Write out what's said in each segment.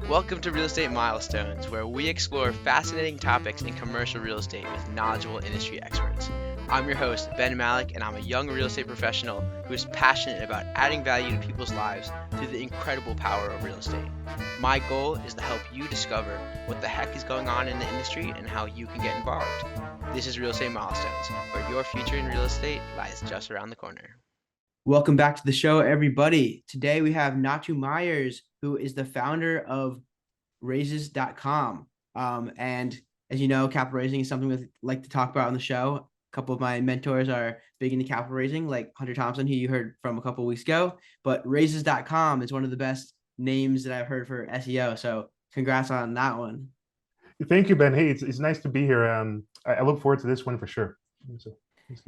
Welcome to Real Estate Milestones, where we explore fascinating topics in commercial real estate with knowledgeable industry experts. I'm your host, Ben Malik, and I'm a young real estate professional who is passionate about adding value to people's lives through the incredible power of real estate. My goal is to help you discover what the heck is going on in the industry and how you can get involved. This is Real Estate Milestones, where your future in real estate lies just around the corner. Welcome back to the show, everybody. Today we have Natu Myers, who is the founder of raises.com. And as you know, capital raising is something we like to talk about on the show. A couple of my mentors are big into capital raising, like Hunter Thompson, who you heard from a couple of weeks ago. But raises.com is one of the best names that I've heard for SEO. So congrats on that one. Thank you, Ben. Hey, it's nice to be here. I look forward to this one for sure. So,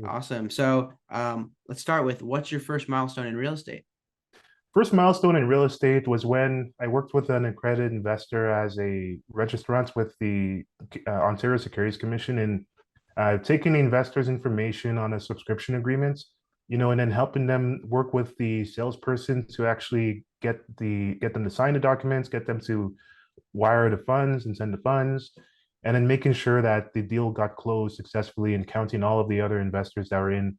awesome. So let's start with, what's your first milestone in real estate? First milestone in real estate was when I worked with an accredited investor as a registrant with the Ontario Securities Commission in taking the investors' information on a subscription agreement, and then helping them work with the salesperson to actually get them to sign the documents, get them to wire the funds and send the funds, and then making sure that the deal got closed successfully and counting all of the other investors that were in.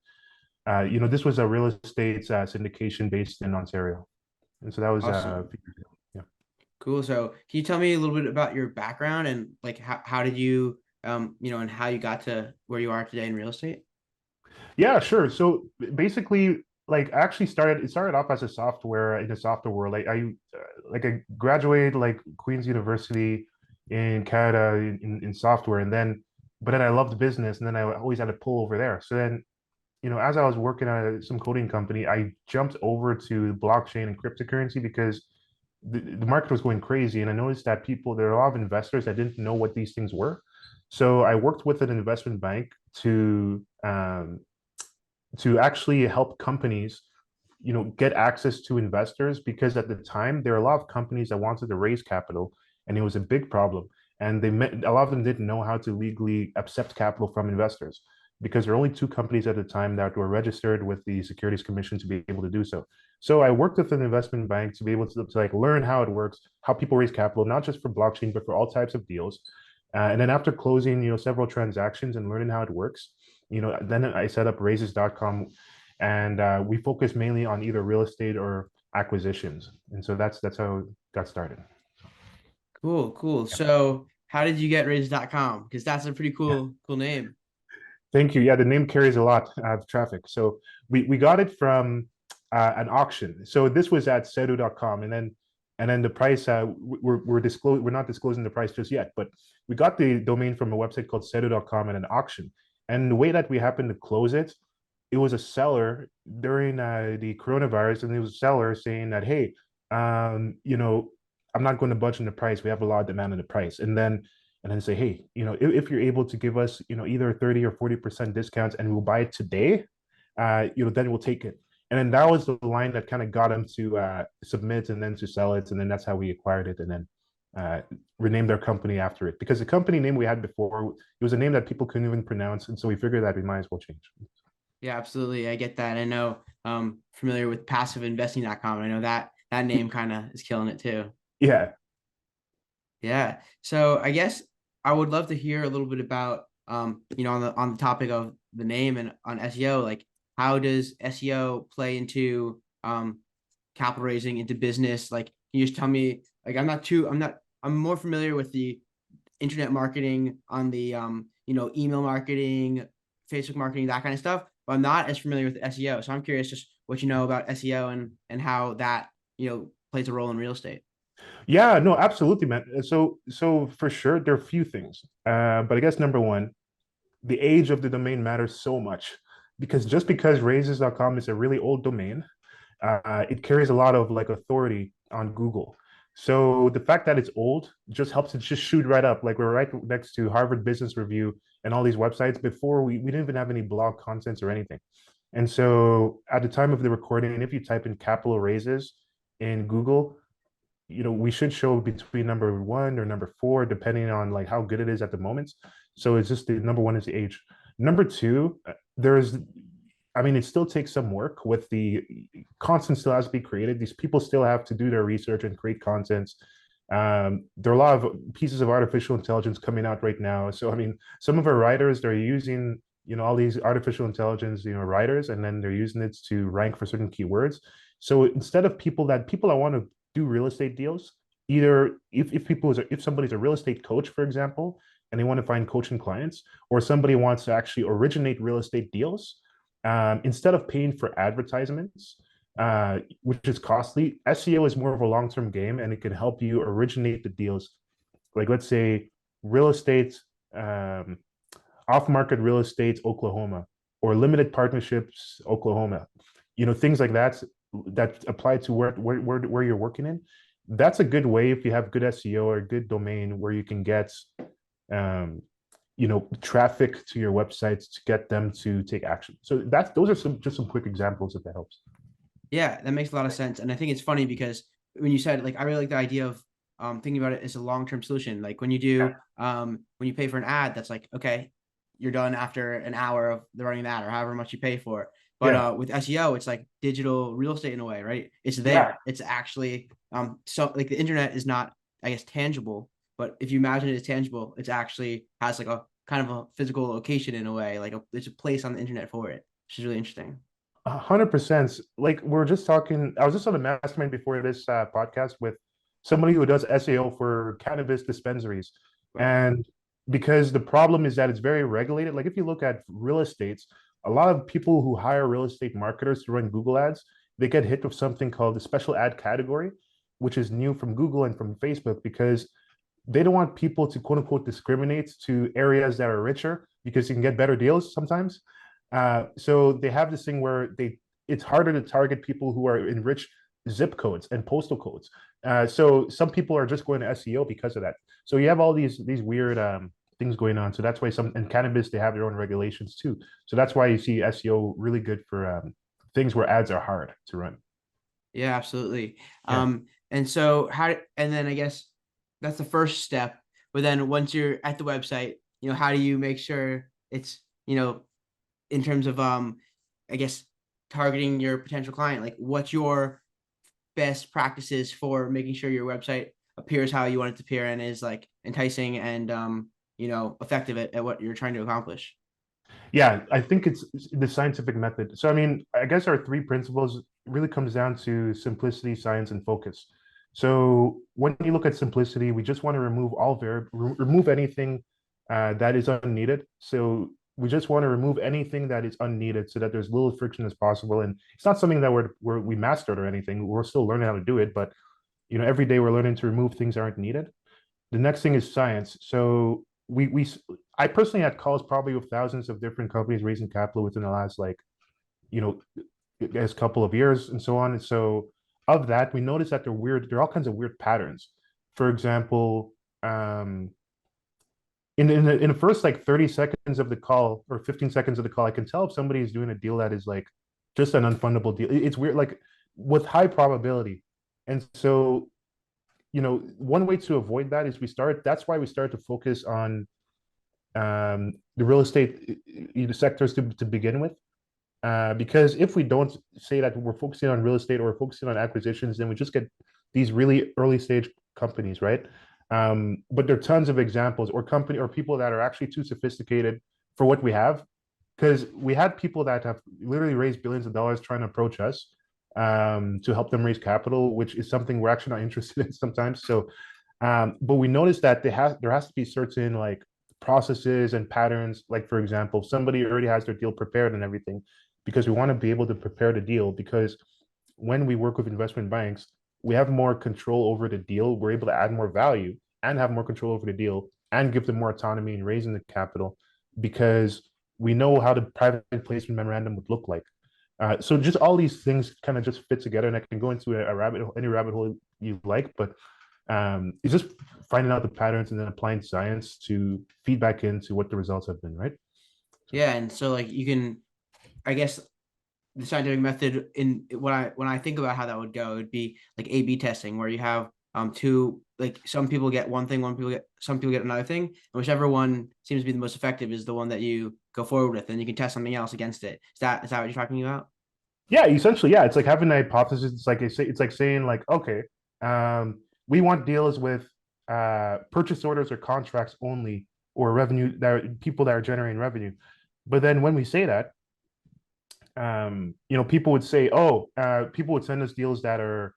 This was a real estate syndication based in Ontario. And so that was awesome. Yeah. Cool. So can you tell me a little bit about your background and like how did you, and how you got to where you are today in real estate? Yeah, sure. So basically, like it started off as a software in the software world. I graduated like Queen's University in Canada in software, but then I loved business, and then I always had a pull over there. So then, as I was working at some coding company, I jumped over to blockchain and cryptocurrency because the market was going crazy. And I noticed that there are a lot of investors that didn't know what these things were. So I worked with an investment bank to actually help companies, get access to investors, because at the time there are a lot of companies that wanted to raise capital, and it was a big problem. And a lot of them didn't know how to legally accept capital from investors, because there were only two companies at the time that were registered with the Securities Commission to be able to do so. So I worked with an investment bank to be able to like learn how it works, how people raise capital, not just for blockchain, but for all types of deals. And then after closing, several transactions and learning how it works, then I set up raises.com, and we focus mainly on either real estate or acquisitions. And so that's how it got started. Cool. Yeah. So how did you get raises.com? Because that's a pretty cool name. Thank you. Yeah, the name carries a lot of traffic. So we got it from an auction. So this was at sedu.com, and then the price we're not disclosing the price just yet, but we got the domain from a website called sedu.com and an auction. And the way that we happened to close it, it was a seller during the coronavirus, and it was a seller saying that, hey, I'm not going to budge on the price. We have a lot of demand on the price, and then say, hey, if you're able to give us, either 30 or 40% discounts, and we'll buy it today, then we'll take it. And then that was the line that kind of got him to submit and then to sell it. And then that's how we acquired it, and then renamed our company after it, because the company name we had before, it was a name that people couldn't even pronounce. And so we figured that we might as well change. Yeah, absolutely. I get that. I know familiar with passiveinvesting.com. I know that name kind of is killing it too. Yeah. Yeah. So I guess I would love to hear a little bit about, on the topic of the name and on SEO, like how does SEO play into capital raising, into business? Like, can you just tell me, like, I'm more familiar with the internet marketing on the, email marketing, Facebook marketing, that kind of stuff, but I'm not as familiar with SEO. So I'm curious just what you know about SEO and how that, plays a role in real estate. Yeah, no, absolutely, man. So for sure, there are a few things. But I guess number one, the age of the domain matters so much, because just because raises.com is a really old domain, it carries a lot of like authority on Google. So the fact that it's old just helps it just shoot right up. Like we're right next to Harvard Business Review and all these websites. Before we didn't even have any blog contents or anything. And so at the time of the recording, if you type in capital raises in Google, we should show between number 1 or number 4, depending on like how good it is at the moment. So it's just the number 1 is the age. Number 2, it still takes some work with the content still has to be created. These people still have to do their research and create content. There are a lot of pieces of artificial intelligence coming out right now. So I mean, some of our writers, they're using, all these artificial intelligence, writers, and then they're using it to rank for certain keywords. So instead of people that want to do real estate deals, either if somebody's a real estate coach, for example, and they want to find coaching clients, or somebody wants to actually originate real estate deals, instead of paying for advertisements, which is costly, SEO is more of a long-term game, and it can help you originate the deals. Like, let's say real estate, off-market real estate, Oklahoma, or limited partnerships, Oklahoma. Things like that apply to where you're working in. That's a good way if you have good SEO or a good domain where you can get traffic to your websites to get them to take action. So those are just some quick examples, if that helps. Yeah, that makes a lot of sense. And I think it's funny because when you said, like, I really like the idea of thinking about it as a long-term solution. Like when you do when you pay for an ad, that's like, okay, you're done after an hour of the running that or however much you pay for it. But with SEO, it's like digital real estate in a way, right? It's there. It's actually so like the internet is not, I guess, tangible, but if you imagine it as tangible, it's actually has like a kind of a physical location in a way, like there's a place on the internet for it, which is really interesting. 100%. Like we're just talking, I was just on a mastermind before this podcast with somebody who does SEO for cannabis dispensaries. Wow. And because the problem is that it's very regulated. Like if you look at real estates, a lot of people who hire real estate marketers to run Google ads, they get hit with something called the special ad category, which is new from Google and from Facebook, because they don't want people to quote unquote discriminate to areas that are richer because you can get better deals sometimes. So they have this thing where it's harder to target people who are in rich zip codes and postal codes. So some people are just going to SEO because of that. So you have all these weird things going on. So that's why in cannabis, they have their own regulations too. So that's why you see SEO really good for things where ads are hard to run. Yeah, absolutely. Yeah. And so and then I guess that's the first step. But then once you're at the website, how do you make sure it's, in terms of I guess targeting your potential client? Like what's your best practices for making sure your website appears how you want it to appear and is like enticing and effective at what you're trying to accomplish? Yeah, I think it's the scientific method. So I mean, I guess our three principles really comes down to simplicity, science, and focus. So when you look at simplicity, we just want to remove anything that is unneeded. So we just want to remove anything that is unneeded so that there's little friction as possible. And it's not something that we mastered or anything. We're still learning how to do it, but every day we're learning to remove things that aren't needed. The next thing is science. So I personally had calls probably with thousands of different companies raising capital within the last I guess couple of years and so on. And so of that, we noticed that there are all kinds of weird patterns. For example, in the first like 30 seconds of the call or 15 seconds of the call, I can tell if somebody is doing a deal that is like just an unfundable deal. It's weird, like with high probability. And so, one way to avoid that is that's why we start to focus on the real estate sectors to begin with. Because if we don't say that we're focusing on real estate or we're focusing on acquisitions, then we just get these really early stage companies, right? But there are tons of examples or people that are actually too sophisticated for what we have. Because we had people that have literally raised billions of dollars trying to approach us to help them raise capital, which is something we're actually not interested in sometimes. So, but we noticed that there has to be certain like processes and patterns. Like for example, somebody already has their deal prepared and everything, because we want to be able to prepare the deal. Because when we work with investment banks, we have more control over the deal. We're able to add more value and have more control over the deal and give them more autonomy in raising the capital, because we know how the private placement memorandum would look like. So just all these things kind of just fit together, and I can go into any rabbit hole you like, but it's just finding out the patterns and then applying science to feed back into what the results have been, right? Yeah, and so like you can, I guess, the scientific method in when I think about how that would go, it would be like A/B testing, where you have two, like some people get one thing, some people get another thing, and whichever one seems to be the most effective is the one that you go forward with, and you can test something else against it. Is that what you're talking about? Yeah, essentially, yeah. It's like having a hypothesis. It's like saying like, okay, we want deals with purchase orders or contracts only, or revenue that are, people that are generating revenue. But then when we say that, people would say, oh, people would send us deals that are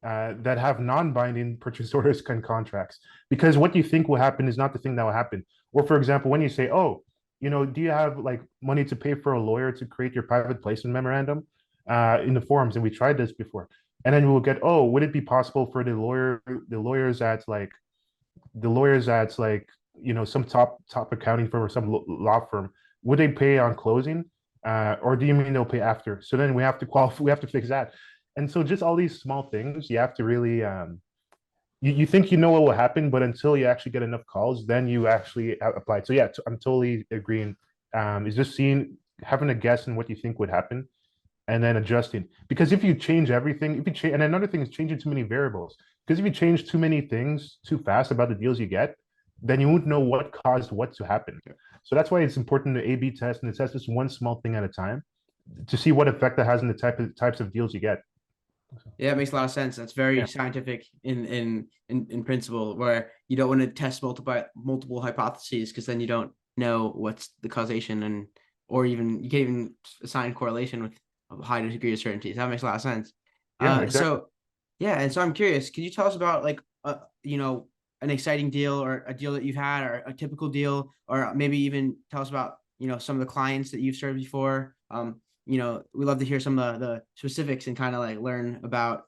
that have non-binding purchase orders and contracts, because what you think will happen is not the thing that will happen. Or for example, when you say, oh, do you have like money to pay for a lawyer to create your private placement memorandum in the forums? And we tried this before. And then we'll get, oh, would it be possible for the lawyers at like, some top accounting firm or some law firm, would they pay on closing? Or do you mean they'll pay after? So then we have to qualify, we have to fix that. And so just all these small things, you have to really, you think you know what will happen, but until you actually get enough calls, then you actually apply. So yeah, I'm totally agreeing. It's just having a guess in what you think would happen, and then adjusting. Because if you change everything, and another thing is changing too many variables. Because if you change too many things too fast about the deals you get, then you won't know what caused what to happen. So that's why it's important to A/B test and test this one small thing at a time to see what effect that has in the types of deals you get. Yeah, it makes a lot of sense. That's very scientific in principle, where you don't want to test multiple hypotheses, because then you don't know what's the causation, or even you can't even assign correlation with a high degree of certainty. So that makes a lot of sense. Yeah, exactly. So I'm curious, can you tell us about like an exciting deal, or a deal that you've had, or a typical deal, or maybe even tell us about some of the clients that you've served before. We love to hear some of the specifics and kind of like learn about,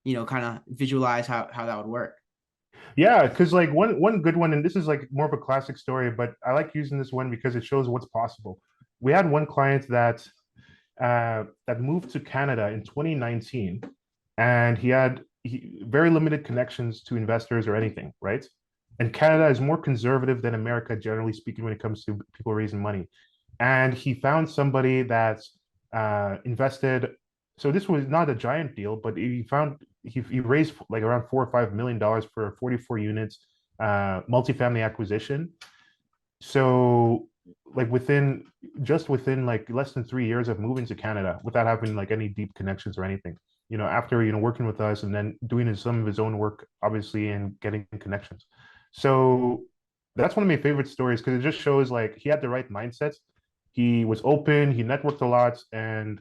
kind of visualize how that would work. Yeah, because like one good one, and this is like more of a classic story, but I like using this one because it shows what's possible. We had one client that moved to Canada in 2019, and he had very limited connections to investors or anything, right? And Canada is more conservative than America, generally speaking, when it comes to people raising money. And he found somebody that's invested. So this was not a giant deal, but he raised like around $4 or $5 million for 44 units, multifamily acquisition. So like within like less than 3 years of moving to Canada without having like any deep connections or anything. After working with us and then doing some of his own work, obviously, and getting connections. So that's one of my favorite stories, because it just shows like he had the right mindset. He was open, he networked a lot, and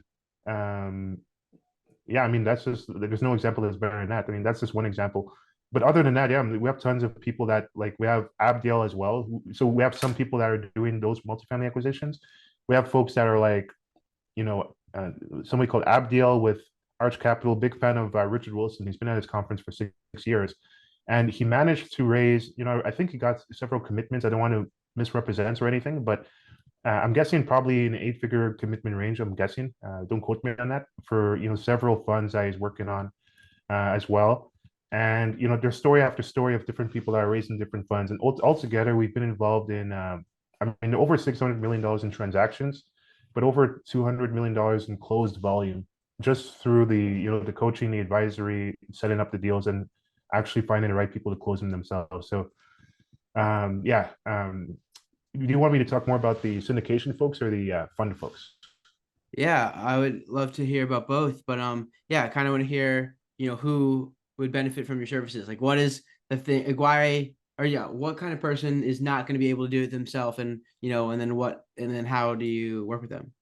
yeah, I mean, there's no example that's better than that. I mean, that's just one example. But other than that, yeah, we have tons of people that, like, we have Abdiel as well. So we have some people that are doing those multifamily acquisitions. We have folks that are like, somebody called Abdiel with Arch Capital, big fan of Richard Wilson. He's been at his conference for 6 years. And he managed to raise, I think he got several commitments. I don't want to misrepresent or anything, but I'm guessing probably an 8-figure commitment range. I'm guessing. Don't quote me on that. For several funds that he's working on as well. And there's story after story of different people that are raising different funds. And altogether, we've been involved in over $600 million in transactions, but over $200 million in closed volume, just through the coaching, the advisory, setting up the deals, and actually finding the right people to close them themselves. So do you want me to talk more about the syndication folks or the fund folks? Yeah, I would love to hear about both, but I kind of want to hear, who would benefit from your services. Like, what is the thing? Like, why? Or what kind of person is not going to be able to do it themselves, and and then how do you work with them?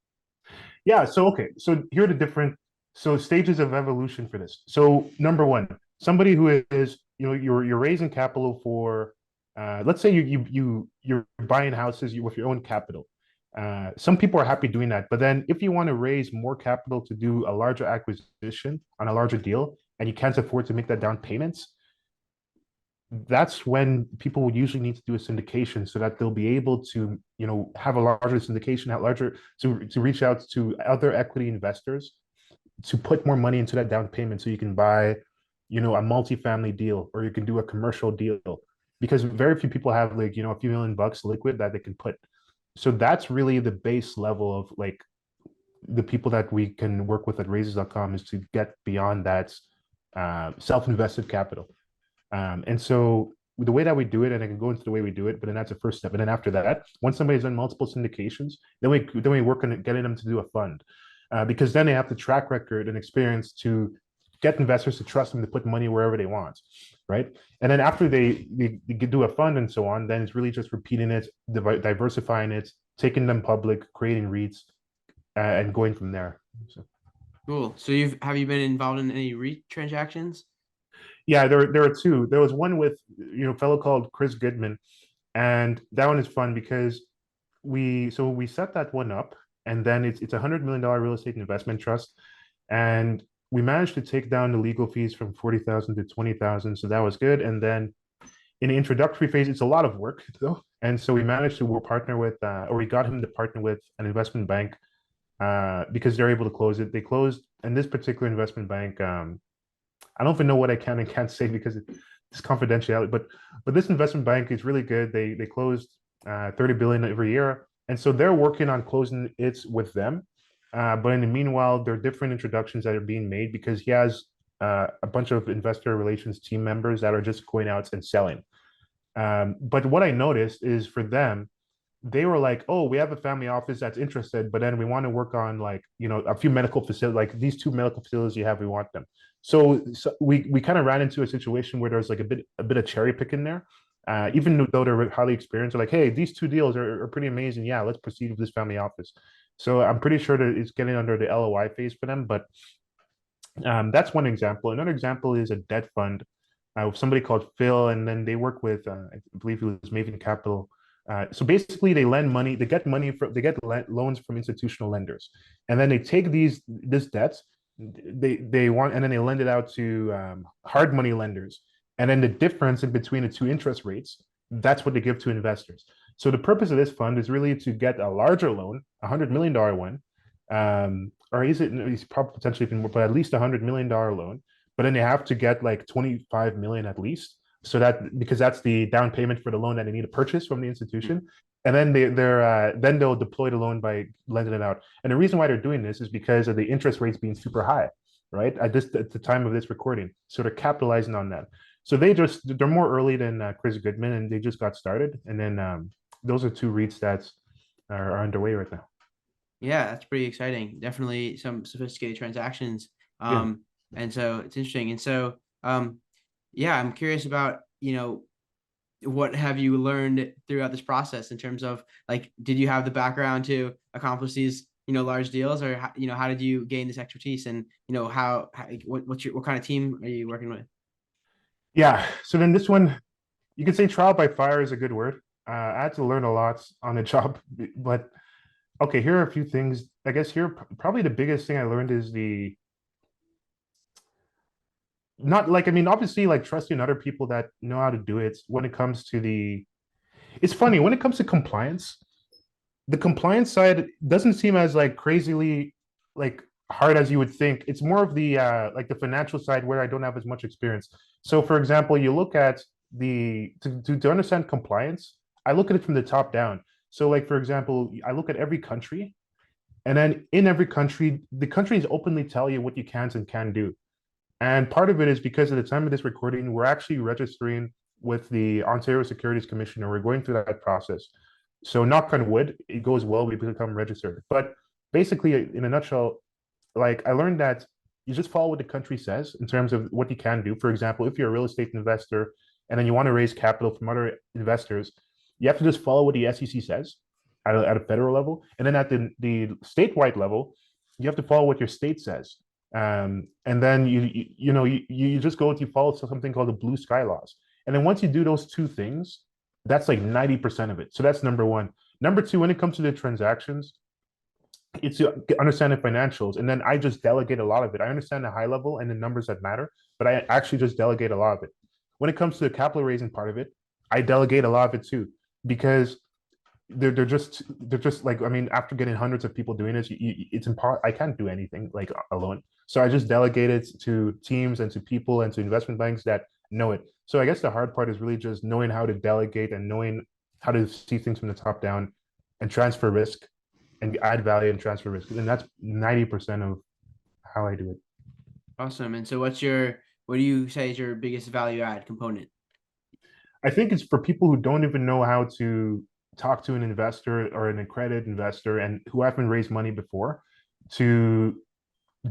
Yeah. So okay. So here are the different stages of evolution for this. So number one, somebody who is you're raising capital for let's say you're buying houses with your own capital. Some people are happy doing that, but then if you want to raise more capital to do a larger acquisition on a larger deal, and you can't afford to make that down payments, that's when people would usually need to do a syndication, so that they'll be able to have a larger syndication, to reach out to other equity investors to put more money into that down payment, so you can buy a multifamily deal, or you can do a commercial deal, because very few people have like a few $1,000,000 liquid that they can put. So that's really the base level of like the people that we can work with at raises.com, is to get beyond that self-invested capital. And so the way that we do it, and I can go into the way we do it, but then that's the first step. And then after that, once somebody's done multiple syndications, then we work on getting them to do a fund, because then they have the track record and experience to get investors to trust them to put money wherever they want, right? And then after they do a fund and so on, then it's really just repeating it, diversifying it, taking them public, creating REITs, and going from there. So. Cool. So have you been involved in any REIT transactions? Yeah, there are two. There was one with a fellow called Chris Goodman, and that one is fun because we set that one up, and then it's $100 million real estate investment trust, and we managed to take down the legal fees from 40,000 to 20,000, so that was good. And then in the introductory phase, it's a lot of work though, and so we managed to partner with, or we got him to partner with an investment bank, because they're able to close it. They closed, and this particular investment bank, I don't even know what I can and can't say because it's confidentiality. But this investment bank is really good. They closed 30 billion every year, and so they're working on closing it with them. But in the meanwhile, there are different introductions that are being made because he has a bunch of investor relations team members that are just going out and selling. But what I noticed is for them, they were like, oh, we have a family office that's interested, but then we want to work on a few medical facilities, like these two medical facilities you have, we want them. So we kind of ran into a situation where there's like a bit of cherry picking there. Even though they're highly experienced, they're like, hey, these two deals are pretty amazing. Yeah, let's proceed with this family office. So I'm pretty sure that it's getting under the LOI phase for them. But that's one example. Another example is a debt fund with somebody called Phil, and then they work with, I believe it was Maven Capital. So basically, they lend money. They get loans from institutional lenders, and then they take this debt. They want, and then they lend it out to hard money lenders, and then the difference in between the two interest rates, that's what they give to investors. So the purpose of this fund is really to get a larger loan, $100 million one, or is it? It's probably potentially even more, but at least $100 million loan. But then they have to get like 25 million at least, so that, because that's the down payment for the loan that they need to purchase from the institution, and then then they'll deploy the loan by lending it out. And the reason why they're doing this is because of the interest rates being super high, right? At the time of this recording, so they're capitalizing on that. So they're more early than Chris Goodman, and they just got started. And then those are two REITs that are underway right now. Yeah, that's pretty exciting. Definitely some sophisticated transactions. Yeah. And so it's interesting. And so, yeah, I'm curious about, what have you learned throughout this process in terms of, like, did you have the background to accomplish these, large deals, or, how did you gain this expertise, and, what kind of team are you working with? Yeah. So then this one, you could say trial by fire is a good word. I had to learn a lot on the job, but okay, here are a few things. I guess here, probably the biggest thing I learned is not like, I mean, obviously, like, trusting other people that know how to do it when it comes to it's funny, when it comes to compliance, the compliance side doesn't seem as like crazily like hard as you would think. It's more of the like the financial side where I don't have as much experience. So for example, you look at to understand compliance, I look at it from the top down. So like, for example, I look at every country, and then in every country, the countries openly tell you what you can and can do. And part of it is because at the time of this recording, we're actually registering with the Ontario Securities Commission, and we're going through that process. So knock on wood, it goes well, we become registered. But basically, in a nutshell, like, I learned that you just follow what the country says in terms of what you can do. For example, if you're a real estate investor and then you want to raise capital from other investors, you have to just follow what the SEC says at a federal level. And then at the statewide level, you have to follow what your state says. And then you just you follow something called the blue sky laws. And then once you do those two things, that's like 90% of it. So that's number one. Number two, when it comes to the transactions, it's to understand the financials. And then I just delegate a lot of it. I understand the high level and the numbers that matter, but I actually just delegate a lot of it. When it comes to the capital raising part of it, I delegate a lot of it too, because they're just like, I mean, after getting hundreds of people doing this, it's impossible. I can't do anything like alone. So I just delegate it to teams and to people and to investment banks that know it. So I guess the hard part is really just knowing how to delegate and knowing how to see things from the top down and transfer risk and add value and transfer risk. And that's 90% of how I do it. Awesome. And so what do you say is your biggest value add component? I think it's for people who don't even know how to talk to an investor or an accredited investor and who haven't raised money before, to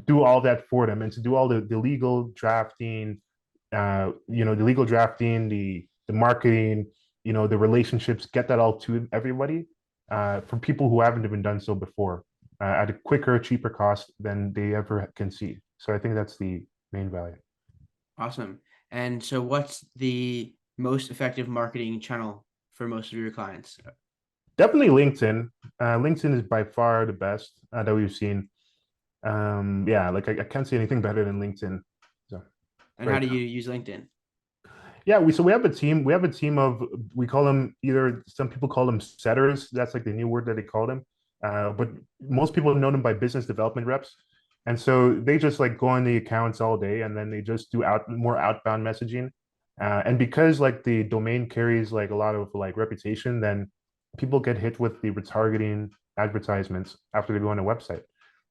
do all that for them and to do all the legal drafting, the legal drafting, the marketing, the relationships, get that all to everybody, for people who haven't even done so before, at a quicker, cheaper cost than they ever can see. So I think that's the main value. Awesome. And so what's the most effective marketing channel for most of your clients? Definitely LinkedIn. LinkedIn is by far the best that we've seen. Yeah, like I can't see anything better than LinkedIn. So And how do you use LinkedIn? yeah, we have a team. We have a team of, we call them, either some people call them setters. That's like the new word that they call them. But most people know them by business development reps. And so they just like go on the accounts all day, and then they just do more outbound messaging. And because like the domain carries like a lot of like reputation, then people get hit with the retargeting advertisements after they go on a website.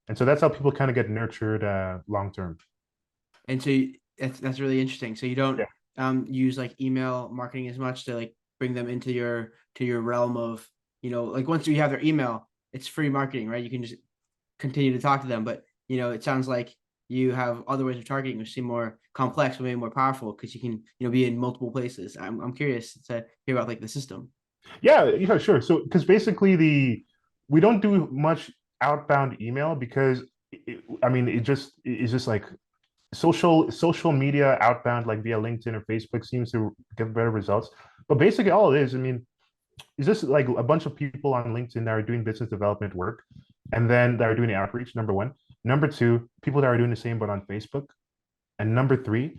And so that's how people kind of get nurtured long term. And so that's really interesting. So you don't use like email marketing as much to like bring them into your realm of, like once you have their email, it's free marketing, right? You can just continue to talk to them. But it sounds like you have other ways of targeting which seem more complex but maybe more powerful because you can, be in multiple places. I'm curious to hear about like the system. Yeah, sure. So because basically we don't do much outbound email because I mean it's just like social media outbound, like via LinkedIn or Facebook, seems to get better results. But basically all it is, I mean, is just like a bunch of people on LinkedIn that are doing business development work, and then that are doing outreach, number one. Number two, people that are doing the same but on Facebook. And number three,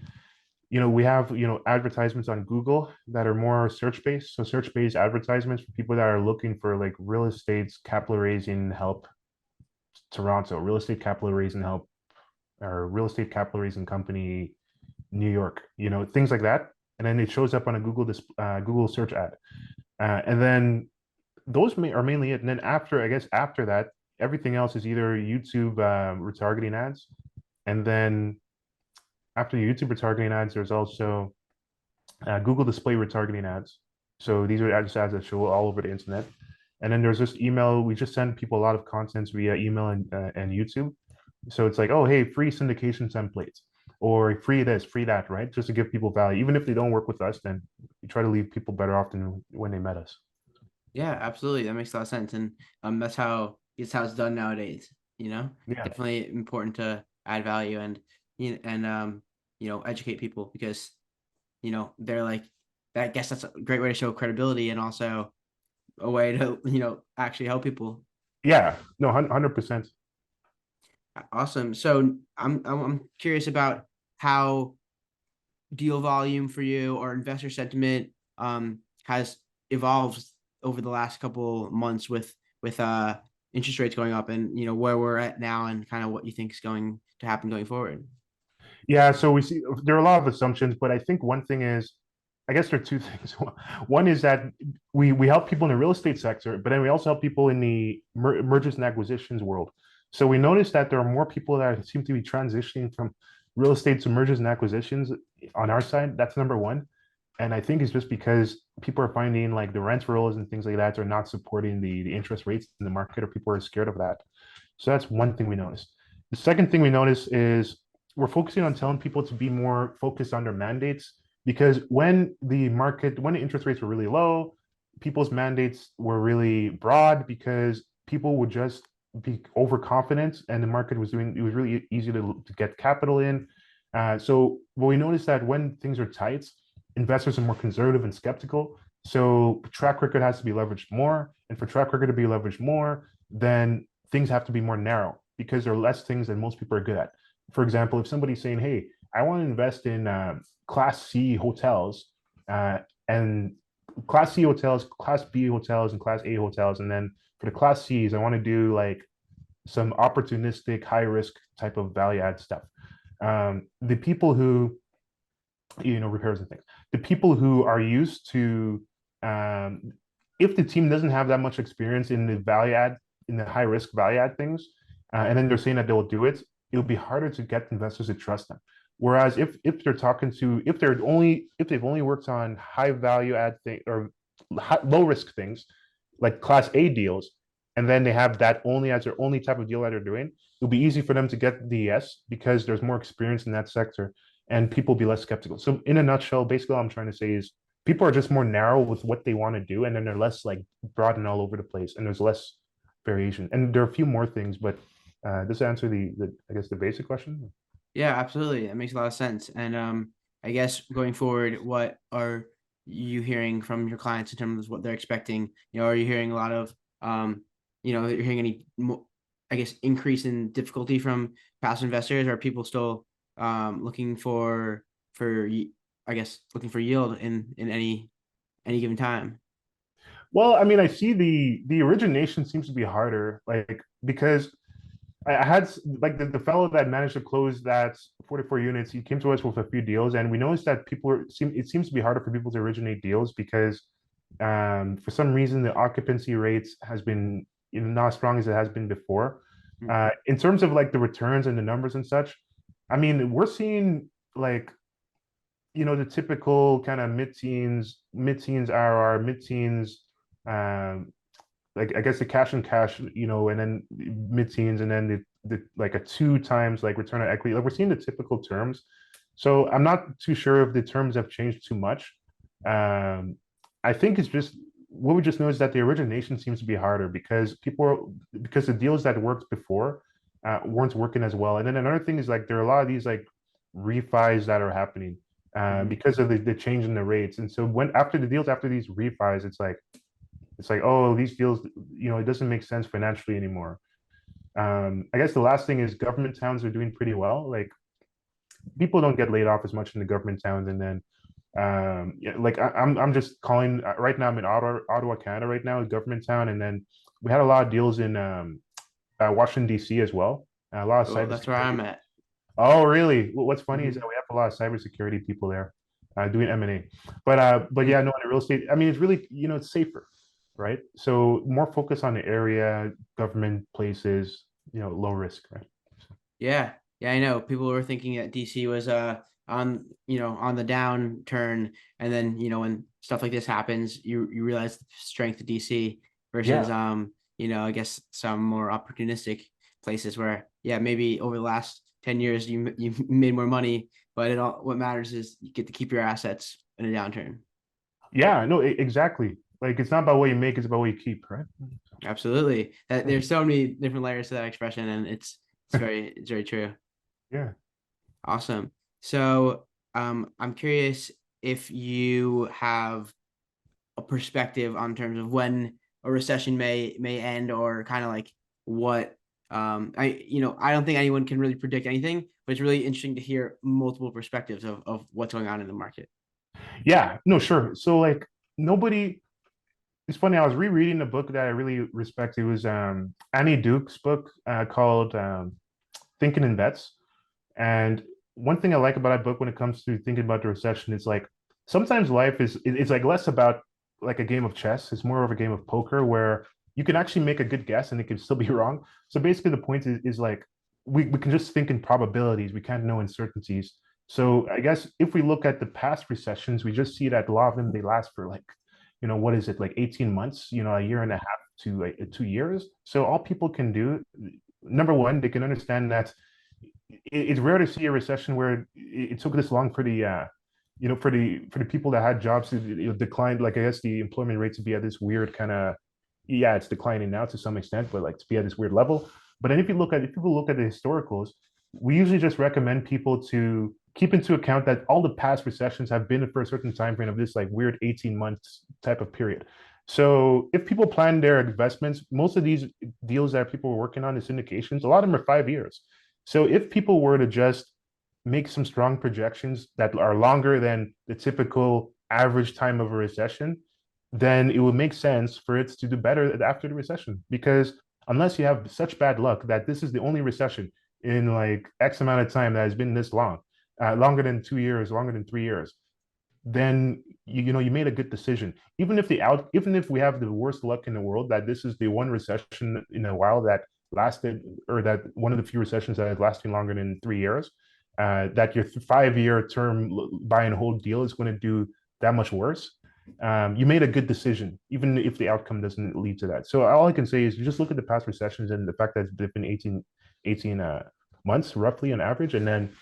we have, advertisements on Google that are more search based. So search based advertisements for people that are looking for like real estate capital raising help, Toronto, real estate capital raising help, or real estate capital raising company, New York, things like that. And then it shows up on a Google search ad. And then those are mainly it. And then after that, everything else is either YouTube retargeting ads. And then after YouTube retargeting ads, there's also Google display retargeting ads. So these are ads that show all over the internet. And then there's just email. We just send people a lot of contents via email and YouTube. So it's like, oh, hey, free syndication templates, or free this, free that, right? Just to give people value. Even if they don't work with us, then we try to leave people better off than when they met us. Yeah, absolutely. That makes a lot of sense. And that's how it's done nowadays, Yeah. Definitely important to add value and educate people because they're like, I guess that's a great way to show credibility and also a way to, actually help people. Yeah, no, 100%. Awesome. So I'm curious about how deal volume for you or investor sentiment has evolved over the last couple months with interest rates going up and where we're at now and kind of what you think is going to happen going forward. Yeah, so we see there are a lot of assumptions, but I think one thing is, I guess there are two things. One is that we help people in the real estate sector, but then we also help people in the mergers and acquisitions world. So we noticed that there are more people that seem to be transitioning from real estate to mergers and acquisitions on our side. That's number one. And I think it's just because people are finding like the rent rolls and things like that are not supporting the interest rates in the market, or people are scared of that. So that's one thing we noticed. The second thing we notice is we're focusing on telling people to be more focused on their mandates, because when the interest rates were really low, people's mandates were really broad because people would just be overconfident, and the market it was really easy to get capital in. So what we noticed that when things are tight, investors are more conservative and skeptical. So track record has to be leveraged more. And for track record to be leveraged more, then things have to be more narrow because there are less things that most people are good at. For example, if somebody's saying, hey, I want to invest in Class C hotels, and Class C hotels, Class B hotels, and Class A hotels. And then for the Class Cs, I want to do like some opportunistic, high risk type of value add stuff. The people who, repairs and things, the people who are used to, if the team doesn't have that much experience in the value add, in the high risk value add things, and then they're saying that they'll do it, it'll be harder to get investors to trust them. Whereas if they've only worked on high value add thing or low risk things like Class A deals, and then they have that only as their only type of deal that they're doing, it'll be easy for them to get the yes because there's more experience in that sector and people be less skeptical. So in a nutshell, basically all I'm trying to say is people are just more narrow with what they want to do, and then they're less like broad and all over the place, and there's less variation. And there are a few more things, but does that answer the I guess the basic question? Yeah, absolutely. That makes a lot of sense. And I guess going forward, what are you hearing from your clients in terms of what they're expecting? Are you hearing a lot of you're hearing any I guess increase in difficulty from passive investors? Or are people still looking for I guess looking for yield in any given time? Well, I mean, I see the origination seems to be harder, like because I had like the fellow that managed to close that 44 units. He came to us with a few deals, and we noticed that it seems to be harder for people to originate deals because for some reason the occupancy rates has been not as strong as it has been before. In terms of like the returns and the numbers and such, I mean, we're seeing like the typical kind of mid-teens IRR, mid-teens, like I guess the cash and cash, and then mid-teens, and then the like a 2 times like return on equity. Like we're seeing the typical terms. So I'm not too sure if the terms have changed too much. I think it's just what we just know is that the origination seems to be harder because because the deals that worked before weren't working as well. And then another thing is like there are a lot of these like refis that are happening because of the change in the rates. And so when after the deals after these refis, it's like, oh, these deals, it doesn't make sense financially anymore. I guess the last thing is government towns are doing pretty well. Like people don't get laid off as much in the government towns, and then yeah, like I'm just calling right now. I'm in Ottawa, Canada right now, a government town, and then we had a lot of deals in Washington D.C. as well. A lot of Oh, that's where I'm cybersecurity. at. Oh, really? What's funny is Mhm. that we have a lot of cybersecurity people there doing M&A. But yeah, Mhm. no, in real estate, I mean, it's really, it's safer, right? So more focus on the area, government places, low risk, right? So, Yeah, yeah, I know. People were thinking that DC was on on the downturn, and then when stuff like this happens, you realize the strength of DC versus yeah, I guess some more opportunistic places where maybe over the last 10 years you made more money, but what matters is you get to keep your assets in a downturn. yeah, no, exactly. Like it's not about what you make, it's about what you keep, right? Absolutely. There's so many different layers to that expression, and it's very true. Yeah. Awesome. So, I'm curious if you have a perspective on terms of when a recession may end, or kind of like what I don't think anyone can really predict anything, but it's really interesting to hear multiple perspectives of what's going on in the market. Yeah, no, sure. So like nobody it's funny, I was rereading a book that I really respect. It was Annie Duke's book called Thinking in Bets. And one thing I like about that book when it comes to thinking about the recession is like sometimes life it's like less about like a game of chess. It's more of a game of poker where you can actually make a good guess and it can still be wrong. So basically the point is like we can just think in probabilities. We can't know uncertainties. So I guess if we look at the past recessions, we just see that a lot of them they last for like, what is it, like 18 months, a year and a half to like 2 years. So all people can do, number one, they can understand that it's rare to see a recession where it took this long for the for the people that had jobs to decline. Like I guess the employment rate to be at this weird kind of, yeah, it's declining now to some extent, but like to be at this weird level. But then if people look at the historicals, we usually just recommend people to keep into account that all the past recessions have been for a certain time frame of this like weird 18 months type of period. So if people plan their investments, most of these deals that people were working on, the syndications, a lot of them are 5 years. So if people were to just make some strong projections that are longer than the typical average time of a recession, then it would make sense for it to do better after the recession. Because unless you have such bad luck that this is the only recession in like X amount of time that has been this long, longer than 2 years, longer than 3 years, then you made a good decision. Even if we have the worst luck in the world that this is the one recession in a while that lasted, or that one of the few recessions that is lasting longer than 3 years, that your 5 year term buy and hold deal is going to do that much worse. you made a good decision, even if the outcome doesn't lead to that. So all I can say is you just look at the past recessions and the fact that it's been 18 months roughly on average, and then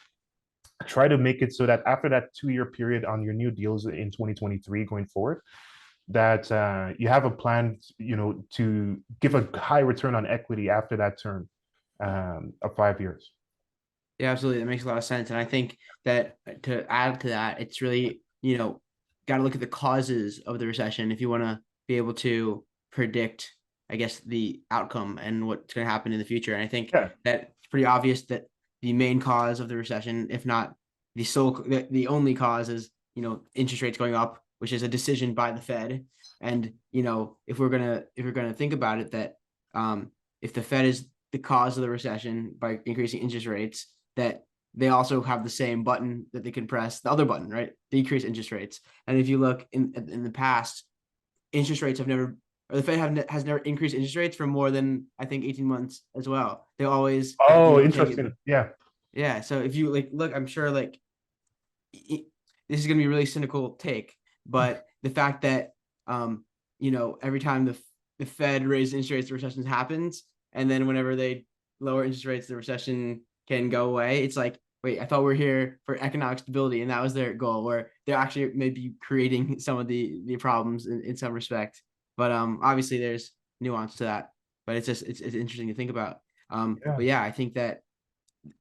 try to make it so that after that 2-year period on your new deals in 2023 going forward, that you have a plan, to give a high return on equity after that term of 5 years. Yeah, absolutely. That makes a lot of sense. And I think that to add to that, it's really, got to look at the causes of the recession if you want to be able to predict, I guess, the outcome and what's going to happen in the future. And I think that it's pretty obvious that the main cause of the recession, if not the only cause, is, interest rates going up, which is a decision by the Fed. And, if we're gonna think about it, that if the Fed is the cause of the recession by increasing interest rates, that they also have the same button that they can press, the other button, right? Decrease interest rates. And if you look in the past, interest rates have never, or the Fed has never increased interest rates for more than, I think, 18 months as well. They always. Interesting. Yeah. So if you look, I'm sure this is going to be a really cynical take, but the fact that, every time the Fed raises interest rates, the recession happens. And then whenever they lower interest rates, the recession can go away. It's like, wait, I thought we were here for economic stability, and that was their goal, where they're actually maybe creating some of the problems in some respect. But obviously there's nuance to that. But it's interesting to think about. But yeah, I think that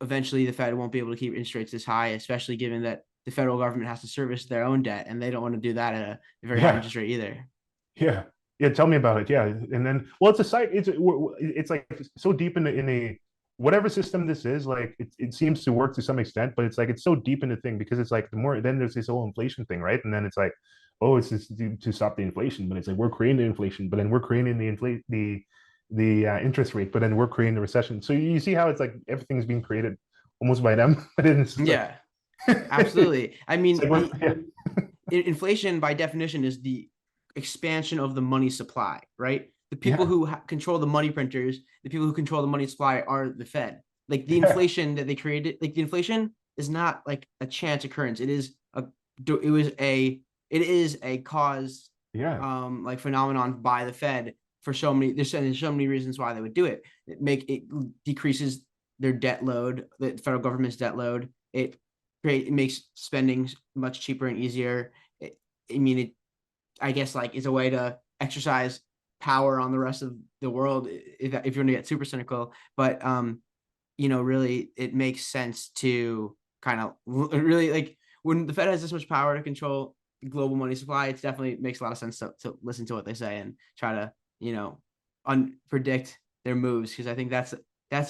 eventually the Fed won't be able to keep interest rates this high, especially given that the federal government has to service their own debt, and they don't want to do that at a very high interest rate either. Yeah, tell me about it. Yeah, and then, well, it's like so deep in a whatever system this is, like it seems to work to some extent, but it's so deep in the thing, because it's like the more, then there's this whole inflation thing, right? And then it's like, oh, it's just to stop the inflation, but it's like we're creating the inflation, but then we're creating the interest rate, but then we're creating the recession. So you see how it's like everything's being created almost by them, but then it's absolutely. I mean, like inflation by definition is the expansion of the money supply, right? The people who control the money printers, the people who control the money supply are the Fed. Like the inflation that they created, like the inflation is not like a chance occurrence. It is a cause, like phenomenon by the Fed for so many. There's so many reasons why they would do it. It decreases their debt load, the federal government's debt load. It makes spending much cheaper and easier. I guess like is a way to exercise power on the rest of the world, if you want to get super cynical. But really it makes sense to kind of really, like, when the Fed has this much power to control global money supply, it definitely makes a lot of sense to listen to what they say and try to predict their moves, because I think that's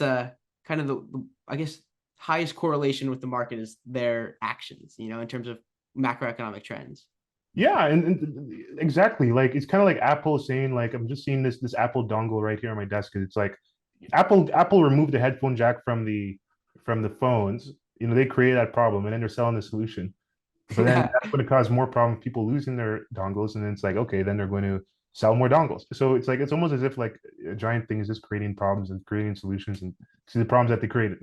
a kind of the I guess highest correlation with the market is their actions, in terms of macroeconomic trends. Yeah, and exactly, like it's kind of like Apple saying, like, I'm just seeing this Apple dongle right here on my desk, and it's like Apple removed the headphone jack from the phones. They created that problem, and then they're selling the solution. But then that's going to cause more problems, people losing their dongles, and then it's like, okay, then they're going to sell more dongles. So it's like it's almost as if like a giant thing is just creating problems and creating solutions and see the problems that they created.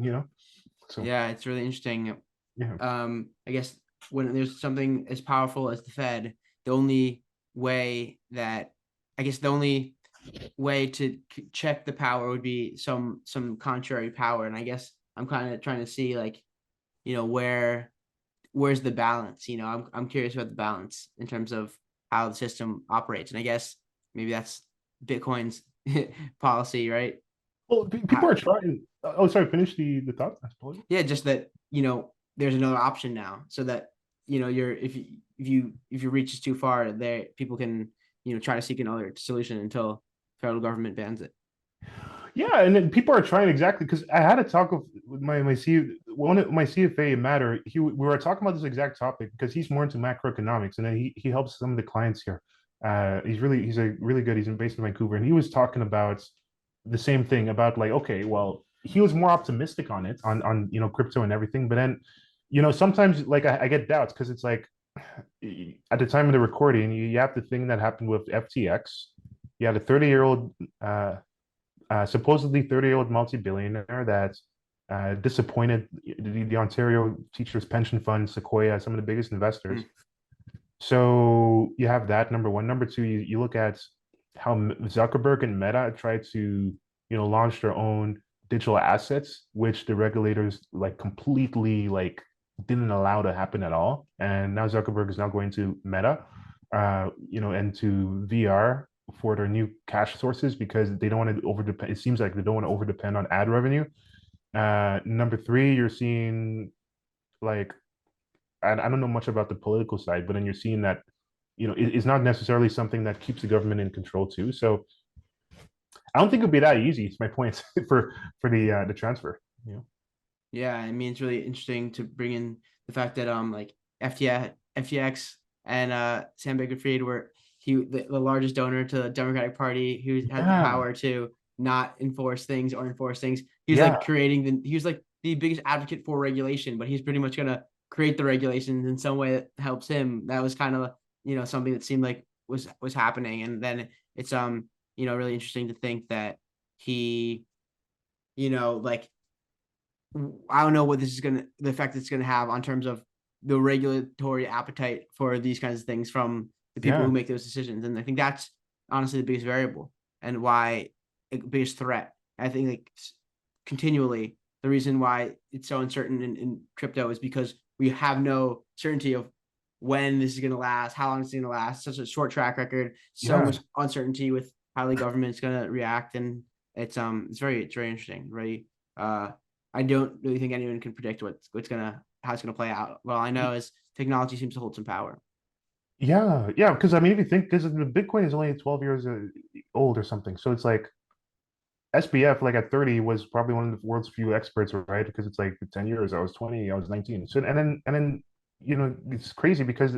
So yeah, it's really interesting. Yeah. I guess when there's something as powerful as the Fed, the only way to check the power would be some contrary power. And I guess I'm kind of trying to see, like, where's the balance? I'm curious about the balance in terms of how the system operates. And I guess maybe that's Bitcoin's policy, right? Well, people are trying. Oh, sorry. Finish the thought. I suppose. Yeah, just that there's another option now, so that if you reach too far, there people can try to seek another solution until federal government bans it. Yeah, and then people are trying, exactly, because I had a talk with my CFA Matter. We were talking about this exact topic because he's more into macroeconomics, and then he helps some of the clients here. He's really good. He's based in Vancouver, and he was talking about the same thing about, like, okay, well, he was more optimistic on it, on crypto and everything, but then sometimes, like, I get doubts, because it's like at the time of the recording, you have the thing that happened with FTX. You had a 30-year-old supposedly 30-year-old multi-billionaire that disappointed the Ontario Teachers Pension Fund, Sequoia, some of the biggest investors. So you have that number one. Number two, you look at how Zuckerberg and Meta tried to, launch their own digital assets, which the regulators like completely like didn't allow to happen at all. And now Zuckerberg is now going to Meta, and to VR for their new cash sources because they don't want to over depend. It seems like they don't want to over depend on ad revenue. Number three, you're seeing like I don't know much about the political side, but then you're seeing that, it's not necessarily something that keeps the government in control too. So I don't think it'd be that easy. It's my point for the transfer. Yeah, I mean it's really interesting to bring in the fact that like FTX and Sam Bankman-Fried were the largest donor to the Democratic Party who had the Yeah, power to not enforce things or enforce things. yeah, He was like the biggest advocate for regulation, but he's pretty much gonna create the regulations in some way that helps him. That was kind of something that seemed like was happening, and then it's really interesting to think that he like I don't know what this is the effect it's gonna have on terms of the regulatory appetite for these kinds of things from the people yeah, who make those decisions, and I think that's honestly the biggest variable and why the biggest threat. I think like continually the reason why it's so uncertain in crypto is because we have no certainty of when this is going to last, how long it's going to last, such a short track record, so yeah. much uncertainty with how the government's going to react, and it's very interesting, right? I don't really think anyone can predict how it's gonna play out. Well, I know is technology seems to hold some power. Yeah, yeah, because I mean, if you think because the Bitcoin is only 12 years old or something, so it's like SBF, like at 30, was probably one of the world's few experts, right? Because it's like 10 years, I was 20, I was 19. So and then it's crazy because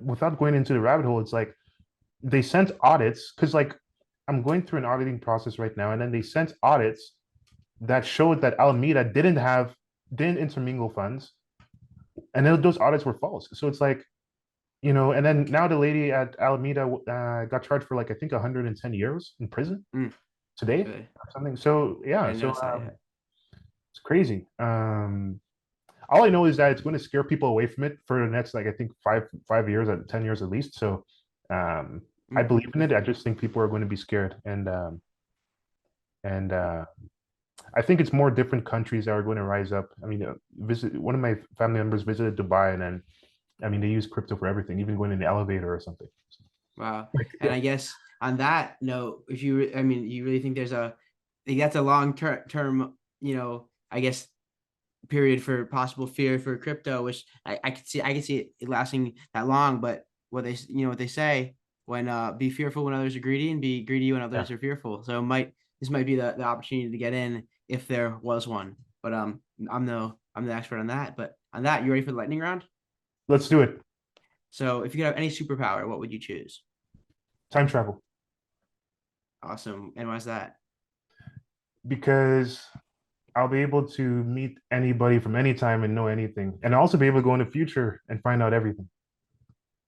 without going into the rabbit hole, it's like they sent audits because like I'm going through an auditing process right now, and then they sent audits that showed that Alameda didn't intermingle funds, and then those audits were false. So it's like and then now the lady at Alameda got charged for like I think 110 years in prison Mm, today really, or something. So I yeah, didn't so notice that yet. it's crazy. All I know is that it's going to scare people away from it for the next like I think 5 years, 10 years at least. So I Mm, believe in it. I just think people are going to be scared, and I think it's more different countries that are going to rise up. I mean, visit one of my family members visited Dubai, and then I mean they use crypto for everything, even going in the elevator or something. wow. And Yeah, I guess on that note, if I mean, you really think think that's a long term, I guess period for possible fear for crypto, which I could see it lasting that long. But what they say when be fearful when others are greedy and be greedy when yeah. others are fearful. So this might be the opportunity to get in if there was one. But I'm the expert on that. But on that, you ready for the lightning round? Let's do it. So if you could have any superpower, what would you choose? Time travel Awesome. And why's that? because I'll be able to meet anybody from any time and know anything, and I'll also be able to go in the future and find out everything.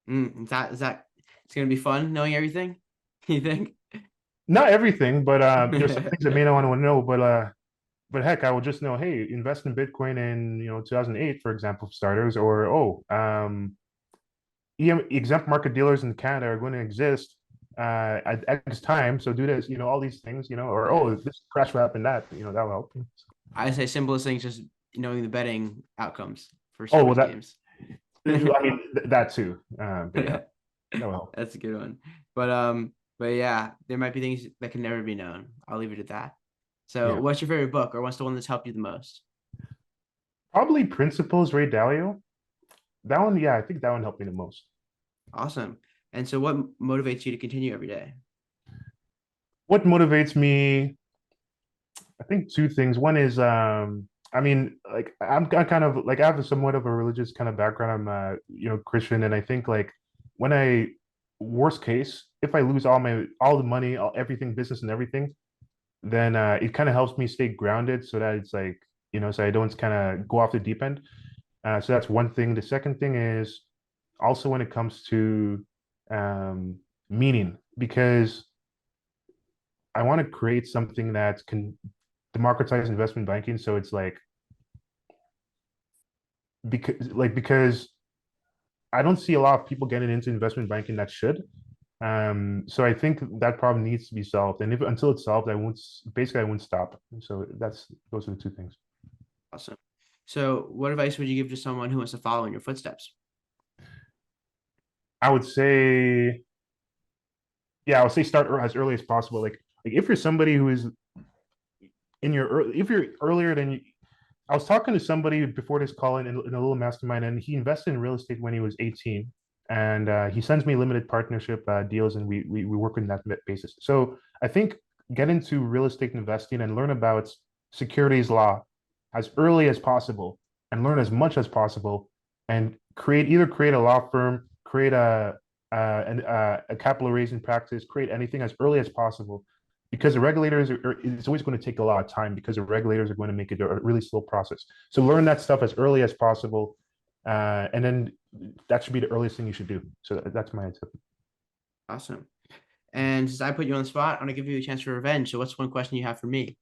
Is that it's gonna be fun knowing everything? You think? Not everything, but there's some things I may not want to know. But heck, I will just know, hey, invest in Bitcoin in 2008, for example, for starters, or exempt market dealers in Canada are going to exist at X time. So do this, all these things, or Yeah. this crash will happen. That'll help. I say simplest things, just knowing the betting outcomes for Oh well, sports games. I mean that too. But yeah, that'll help. That's a good one. But yeah, there might be things that can never be known. I'll leave it at that. So, Yeah, what's your favorite book, or what's the one that's helped you the most? probably Principles, Ray Dalio. That one, yeah, I think that one helped me the most. Awesome. And so, what motivates you to continue every day? What motivates me? I think two things. One is, I mean, like I'm kind of like I have a somewhat of a religious kind of background. I'm, Christian, and I think like when I worst case, if I lose all the money, everything, business and everything, then it kind of helps me stay grounded so that it's like so I don't kind of go off the deep end. So that's one thing. The second thing is also when it comes to um, meaning, because I want to create something that can democratize investment banking. So it's like because I don't see a lot of people getting into investment banking that should. So I think that problem needs to be solved. And if until it's solved, I won't stop. So those are the two things. Awesome. So what advice would you give to someone who wants to follow in your footsteps? I would say, yeah, I would say start as early as possible. Like if you're somebody who is in your early, if you're earlier than you, I was talking to somebody before this call in a little mastermind, and he invested in real estate when he was 18. And he sends me limited partnership deals, and we work on that basis. So I think get into real estate investing and learn about securities law as early as possible, and learn as much as possible, and create a law firm, create a capital raising practice, create anything as early as possible, because the regulators it's always going to take a lot of time because the regulators are going to make it a really slow process. So learn that stuff as early as possible, and then that should be the earliest thing you should do. So that's my tip. Awesome. And since I put you on the spot, I'm gonna give you a chance for revenge. So what's one question you have for me?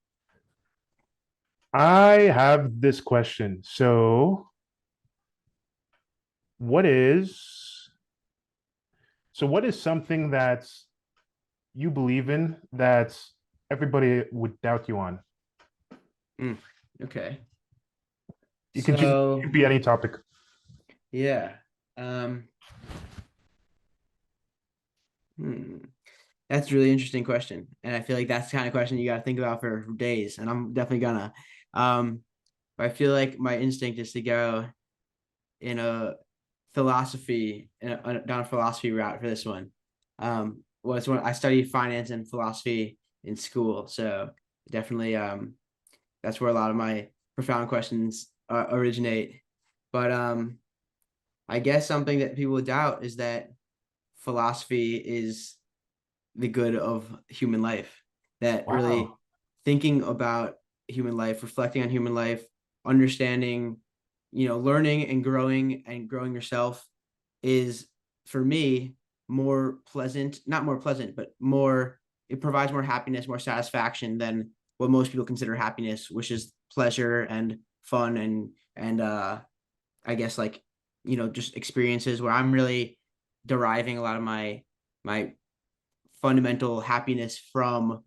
I have this question. So what is what is something that you believe in that everybody would doubt you on? Okay. It could be any topic. Yeah. That's a really interesting question. And I feel like that's the kind of question you got to think about for days. And I'm definitely gonna. But I feel like my instinct is to go in a down a philosophy route for this one. Was when I studied finance and philosophy in school. So definitely that's where a lot of my profound questions originate. But I guess something that people doubt is that philosophy is the good of human life. That really Wow. thinking about human life, reflecting on human life, understanding, learning and growing yourself is for me more pleasant, not more pleasant, but more, it provides more happiness, more satisfaction than what most people consider happiness, which is pleasure and fun and I guess like, just experiences where I'm really deriving a lot of my fundamental happiness from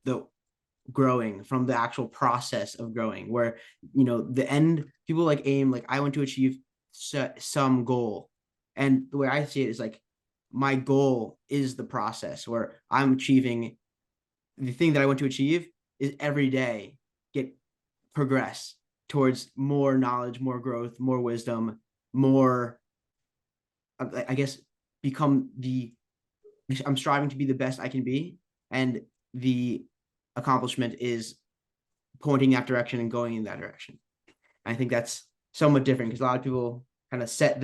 the growing, from the actual process of growing, where the end, people like aim, like I want to achieve some goal, and the way I see it is like my goal is the process where I'm achieving the thing that I want to achieve is every day get progress towards more knowledge, more growth, more wisdom, more, I guess, become I'm striving to be the best I can be, and the accomplishment is pointing that direction and going in that direction. I think that's somewhat different because a lot of people kind of set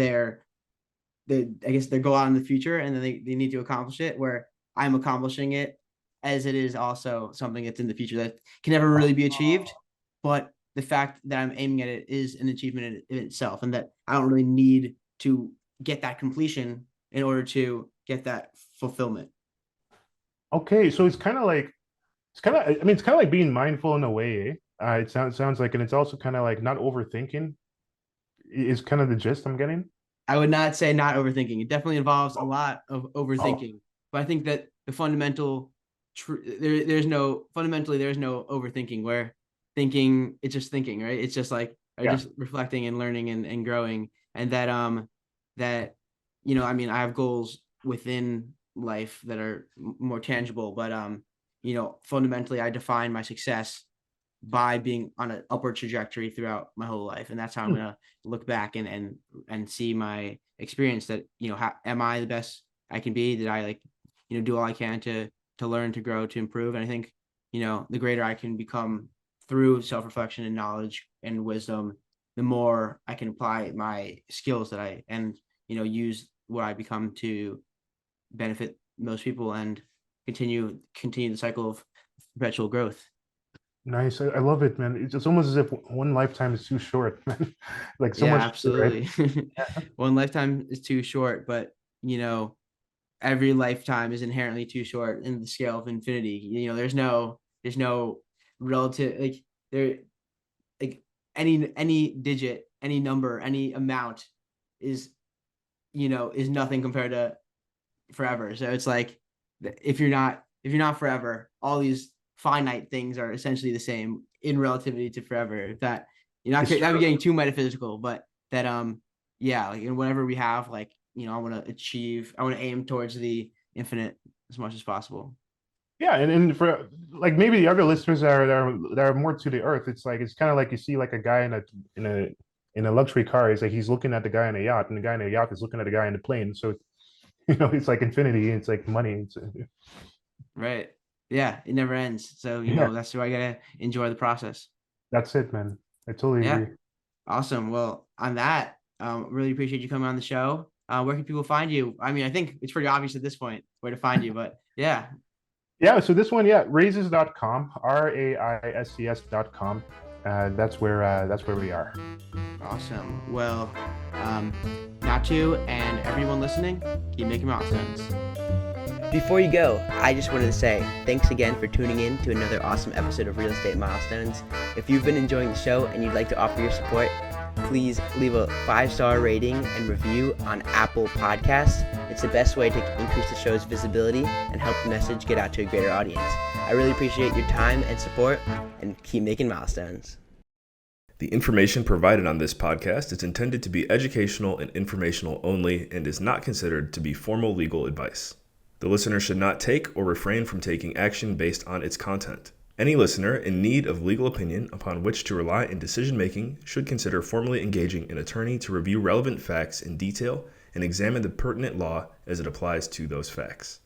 I guess their goal out in the future, and then they need to accomplish it, where I'm accomplishing it as it is also something that's in the future that can never really be achieved. But the fact that I'm aiming at it is an achievement in itself, and that I don't really need to get that completion in order to get that fulfillment. Okay, so it's kind of like being mindful in a way. Eh? It sounds like, and it's also kind of like not overthinking is kind of the gist I'm getting. I would not say not overthinking. It definitely involves a lot of Oh, overthinking, but I think that the fundamental fundamentally there's no overthinking, where thinking, it's just thinking, right? It's just like, or yeah. just reflecting and learning and growing, and that I mean, I have goals within life that are more tangible, but fundamentally I define my success by being on an upward trajectory throughout my whole life, and that's how I'm Hmm. gonna look back and see my experience, that am I the best I can be? Did I, like, do all I can to learn, to grow, to improve? And I think the greater I can become through self-reflection and knowledge and wisdom, the more I can apply my skills that I and use what I become to benefit most people and continue the cycle of perpetual growth. Nice. I love it, man. It's almost as if one lifetime is too short, man. Like so Yeah, much, right? absolutely. One lifetime is too short, but every lifetime is inherently too short in the scale of infinity. There's no relative, like, there, like, any digit, any number, any amount is is nothing compared to forever. So it's like if you're not forever, all these finite things are essentially the same in relativity to forever. That you're not It's that be true. getting too metaphysical, but that yeah, like in whatever we have, like I want to aim towards the infinite as much as possible. Yeah, and for like maybe the other listeners that are more to the earth, it's kind of like you see like a guy in a luxury car. It's like he's looking at the guy in a yacht, and the guy in a yacht is looking at the guy in the plane. So it's like infinity. It's like money. Right. Yeah, it never ends. So, Yeah, that's why I gotta enjoy the process. that's it, man. I totally Yeah. agree. Awesome. Well, on that, really appreciate you coming on the show. Where can people find you? I mean, I think it's pretty obvious at this point where to find you, but yeah. Yeah, so this one, raises.com, RAISCS.com. That's where we are. Awesome. Well, Natu and everyone listening, keep making milestones. Before you go, I just wanted to say thanks again for tuning in to another awesome episode of Real Estate Milestones. If you've been enjoying the show and you'd like to offer your support, please leave a 5-star rating and review on Apple Podcasts. It's the best way to increase the show's visibility and help the message get out to a greater audience. I really appreciate your time and support, and keep making milestones. The information provided on this podcast is intended to be educational and informational only and is not considered to be formal legal advice. The listener should not take or refrain from taking action based on its content. Any listener in need of legal opinion upon which to rely in decision-making should consider formally engaging an attorney to review relevant facts in detail and examine the pertinent law as it applies to those facts.